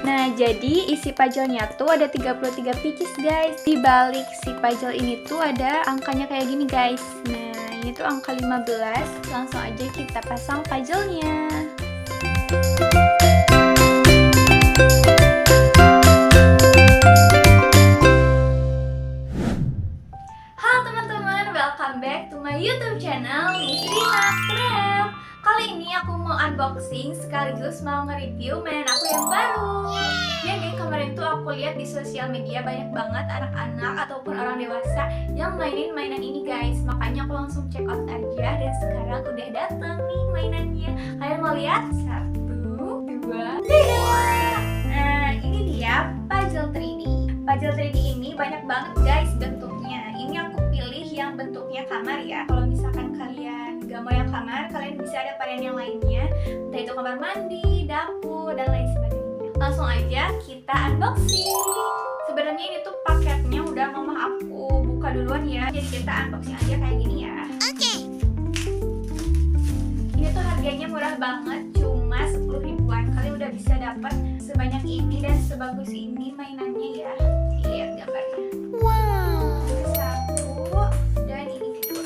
Nah, jadi isi puzzle-nya tuh ada 33 pieces guys. Di balik si puzzle ini tuh ada angkanya kayak gini guys. Nah, ini tuh angka 15. Langsung aja kita pasang puzzle-nya. Halo teman-teman, welcome back to my YouTube channel Miss Rina Craft. Kali ini aku mau unboxing sekaligus mau nge-review mainan aku yang baru. Jadi kemarin tuh aku lihat di sosial media banyak banget anak-anak ataupun orang dewasa yang mainin mainan ini guys. Makanya aku langsung check out aja dan sekarang udah dateng nih mainannya. Kalian mau lihat? 1, 2, 3. Nah, ini dia puzzle 3D. Puzzle 3D ini banyak banget guys bentuknya. Ini aku pilih yang bentuknya kamar ya. Kalau misalkan kalian gak mau yang kamar, kalian bisa ada varian yang lainnya, entah itu kamar mandi, dapur, dan lain sebagainya. Langsung aja kita unboxing. Sebenarnya ini tuh paketnya udah mama aku buka duluan ya, jadi kita unboxing aja kayak gini ya. Oke. Ini tuh harganya murah banget, cuma 10 ribuan. Kalian udah bisa dapat sebanyak ini dan sebagus ini mainannya ya. Lihat gambarnya. Wow. Satu dan ini kedua.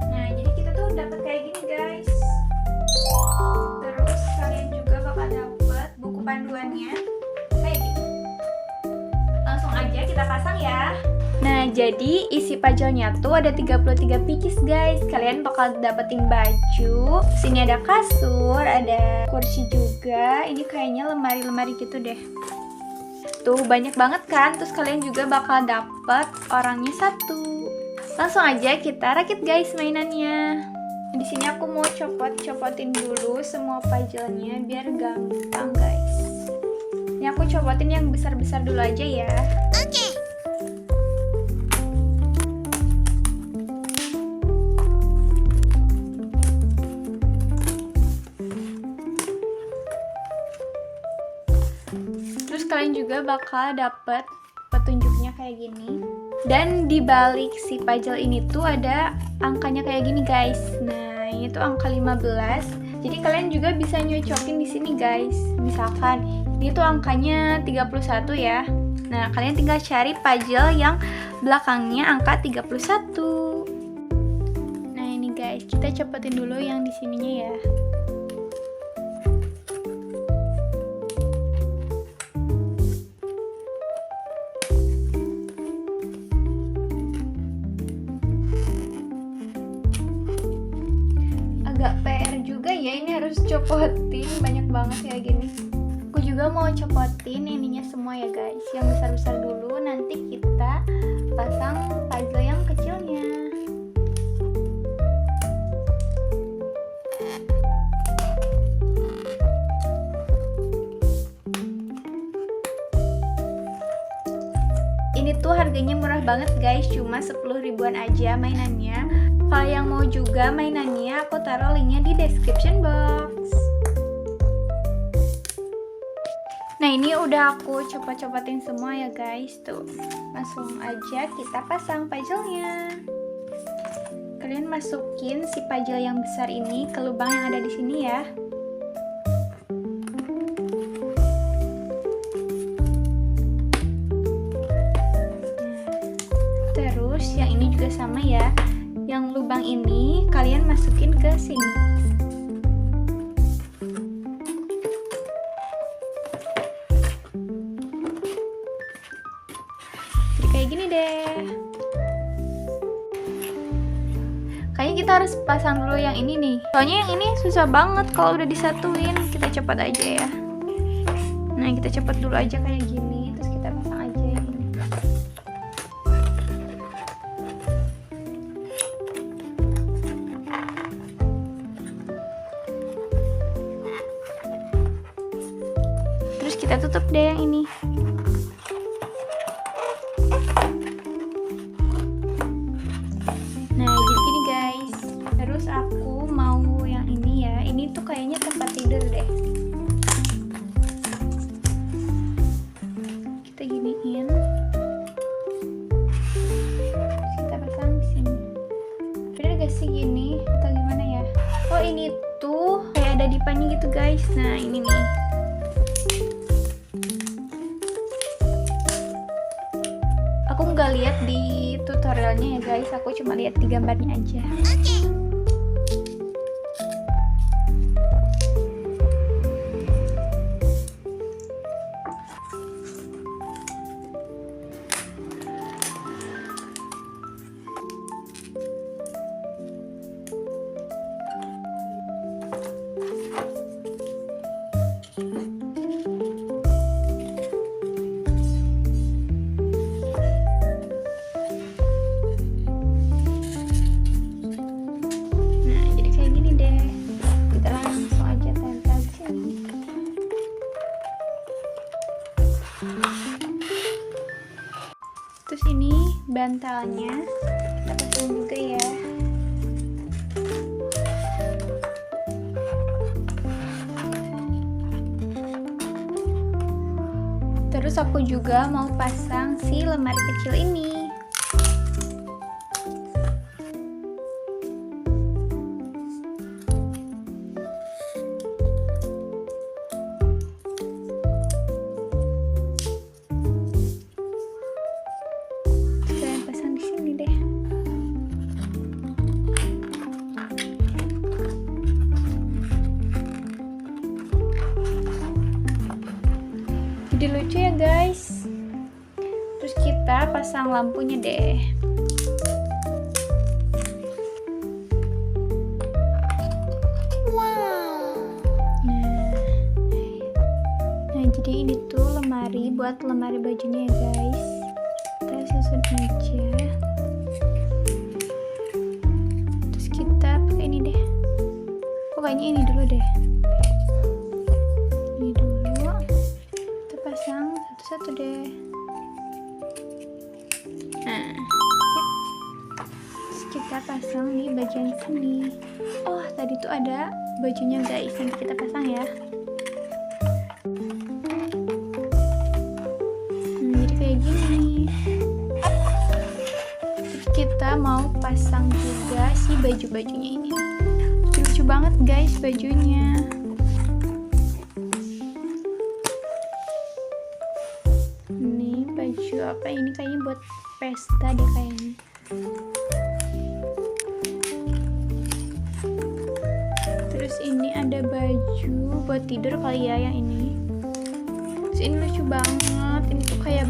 Nah, jadi kita tuh dapat kayak gini guys. Terus kalian juga bakal dapat buku panduannya kayak gini. Langsung aja kita pasang ya. Nah, jadi isi puzzle-nya tuh ada 33 pieces guys. Kalian bakal dapetin baju. Sini ada kasur, ada kursi juga. Ini kayaknya lemari-lemari gitu deh. Tuh banyak banget kan. Terus kalian juga bakal dapet orangnya 1. Langsung aja kita rakit guys mainannya. Di sini aku mau copot-copotin dulu semua puzzle-nya biar gampang guys. Ini aku copotin yang besar-besar dulu aja ya. Oke. Terus kalian juga bakal dapet petunjuknya kayak gini. Dan di balik si puzzle ini tuh ada angkanya kayak gini guys. Nah, ini tuh angka 15. Jadi kalian juga bisa nyocokin di sini guys. Misalkan ini tuh angkanya 31 ya. Nah, kalian tinggal cari puzzle yang belakangnya angka 31. Nah, ini guys, kita copotin dulu yang di sininya ya. Agak PR juga ya, ini harus copotin banyak banget kayak gini. Aku juga mau copotin ininya semua ya guys, yang besar-besar dulu, nanti kita pasang puzzle yang kecilnya. Ini tuh harganya murah banget guys, cuma 10 ribuan aja mainannya. Kalau yang mau juga mainannya, aku taruh linknya di description box. Nah, ini udah aku copot-copotin semua ya guys. Tuh, langsung aja kita pasang puzzle-nya. Kalian masukin si puzzle yang besar ini ke lubang yang ada di sini ya. Terus yang ini juga sama ya. Yang lubang ini kalian masukin ke sini. Jadi kayak gini deh. Kayaknya kita harus pasang dulu yang ini nih. Soalnya yang ini susah banget kalau udah disatuin. Kita cepat aja ya. Nah, kita cepat dulu aja kayak gini. Terus kita pasang aja yang ini. Kita tutup deh yang ini. Nah, jadi gini guys. Terus aku mau yang ini ya. Ini tuh kayaknya tempat tidur deh. Kita giniin. Terus kita pasang di sini. Bener gak sih gini? Atau gimana ya? Oh, ini tuh kayak ada dipannya gitu guys. Nah, ini nih. gak lihat di tutorialnya ya guys, aku cuma lihat di gambarnya aja. Terus ini bantalnya kita pasang juga ya. Terus aku juga mau pasang si lemari kecil ini. Jadi lucu ya guys. Terus kita pasang lampunya deh. Wow. Nah jadi ini tuh lemari buat lemari bajunya ya guys. Kita susun aja. Terus kita pakai ini deh. Pokoknya ini dulu deh. Satu deh. Nah, sip. Terus kita pasang di bagian sini. Oh, tadi tuh ada bajunya guys, nanti kita pasang ya. Jadi kayak gini. Terus kita mau pasang juga si baju-bajunya ini. Lucu banget guys bajunya. Baju apa ini, kayaknya buat pesta deh kayaknya. Terus ini ada baju buat tidur kali ya yang ini. Terus ini lucu banget, ini tuh kayak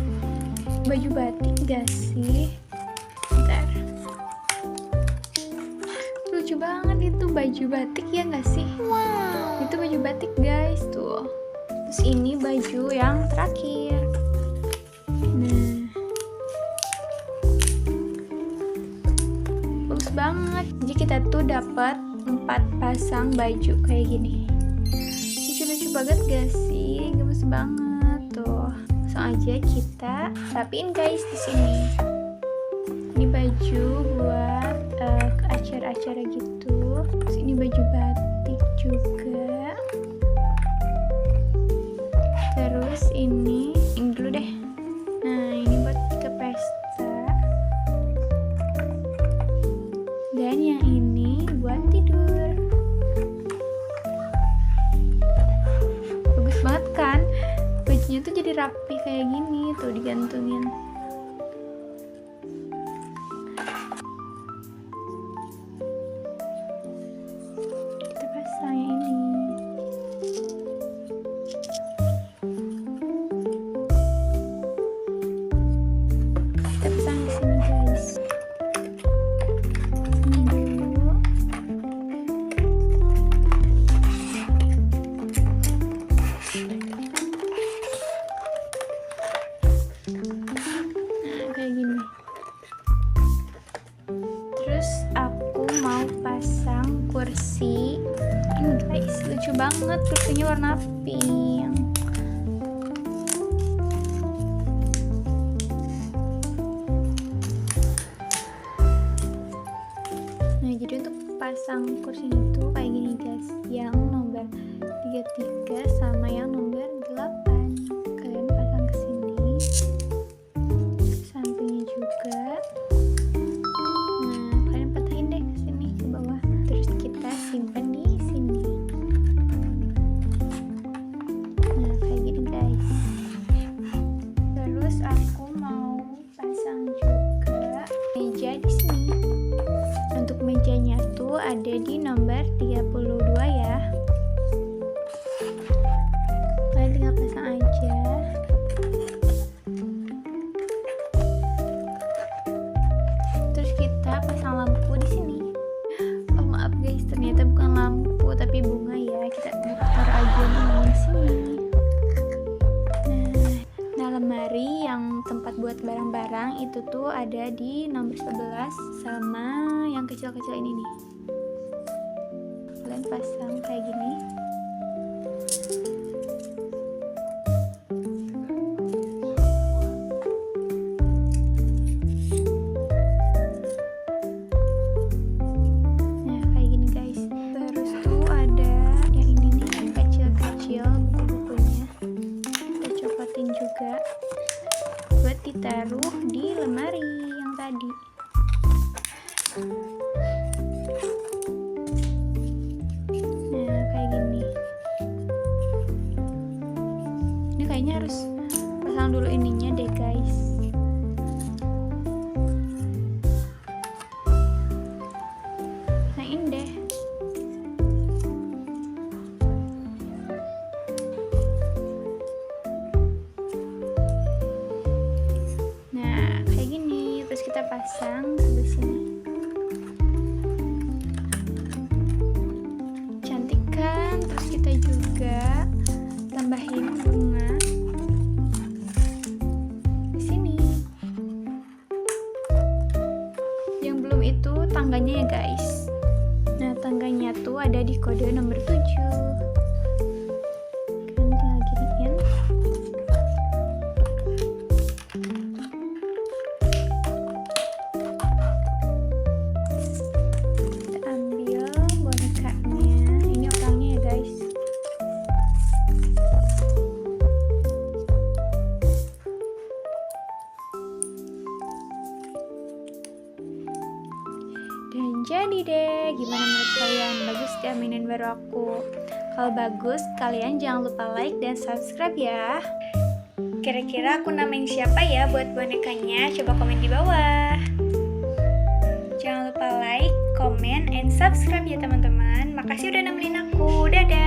baju batik gak sih? Bentar. Lucu banget itu baju batik ya gak sih? Wow. Itu baju batik guys tuh. Terus ini baju yang terakhir. Bagus banget. Jadi kita tuh dapat 4 pasang baju kayak gini. Lucu-lucu banget gak sih? Gemes banget tuh. Langsung aja kita rapiin guys di sini. Ini baju buat ke acara-acara gitu. Terus ini baju batik juga. Terus ini dulu deh. Nah, ini buat ke pesta. Dan yang ini buat tidur. Bagus banget kan? Bajunya tuh jadi rapi kayak gini tuh digantungin. Kita pasang yang ini. Kita pasang di sini guys. Ini dulu. Nah, kayak gini. Terus aku mau pasang kursi. Ini guys, lucu banget, kursinya warna pink. Nah, jadi untuk pasang kursi itu kayak gini guys, yang nomor 33 sama yang nomor 8. Kalian pasang ke sini, sampingnya juga. Nah, kalian patahin deh ke sini ke bawah. Terus kita simpan di sini. Nah, kayak gini guys. Terus aku mau pasang juga ada di nomor 32 ya. Kalian tinggal pasang aja. Terus kita pasang lampu di sini. Oh maaf guys, ternyata bukan lampu tapi bunga ya. Kita taruh aja di sini. Nah, lemari yang tempat buat barang-barang itu tuh ada di nomor 11 sama yang kecil-kecil ini nih. Kalian pasang kayak gini. Nah, kayak gini guys. Terus tuh ada yang ini nih, yang kecil-kecil buku-bukunya. Kita copotin juga buat ditaruh di lemari yang tadi. Nah, kayak gini. Ini kayaknya harus pasang dulu ininya deh, guys. Pasain deh. Nah, kayak gini. Terus kita pasang sebelah sini. Cantik kan? Terus kita juga tambahin bunga di sini. Yang belum itu tangganya ya guys. Nah, tangganya tuh ada di kode nomor 7. Kalian tinggal giniin. Kita ambil bonekanya. Ini orangnya ya guys. Dan jadi deh, gimana menurut kalian? Bagus gak mainan baru aku? Kalau bagus, kalian jangan lupa like dan subscribe ya. Kira-kira aku namain siapa ya buat bonekanya? Coba komen di bawah. Jangan lupa like, comment, and subscribe ya teman-teman. Makasih udah nemenin aku. Dadah!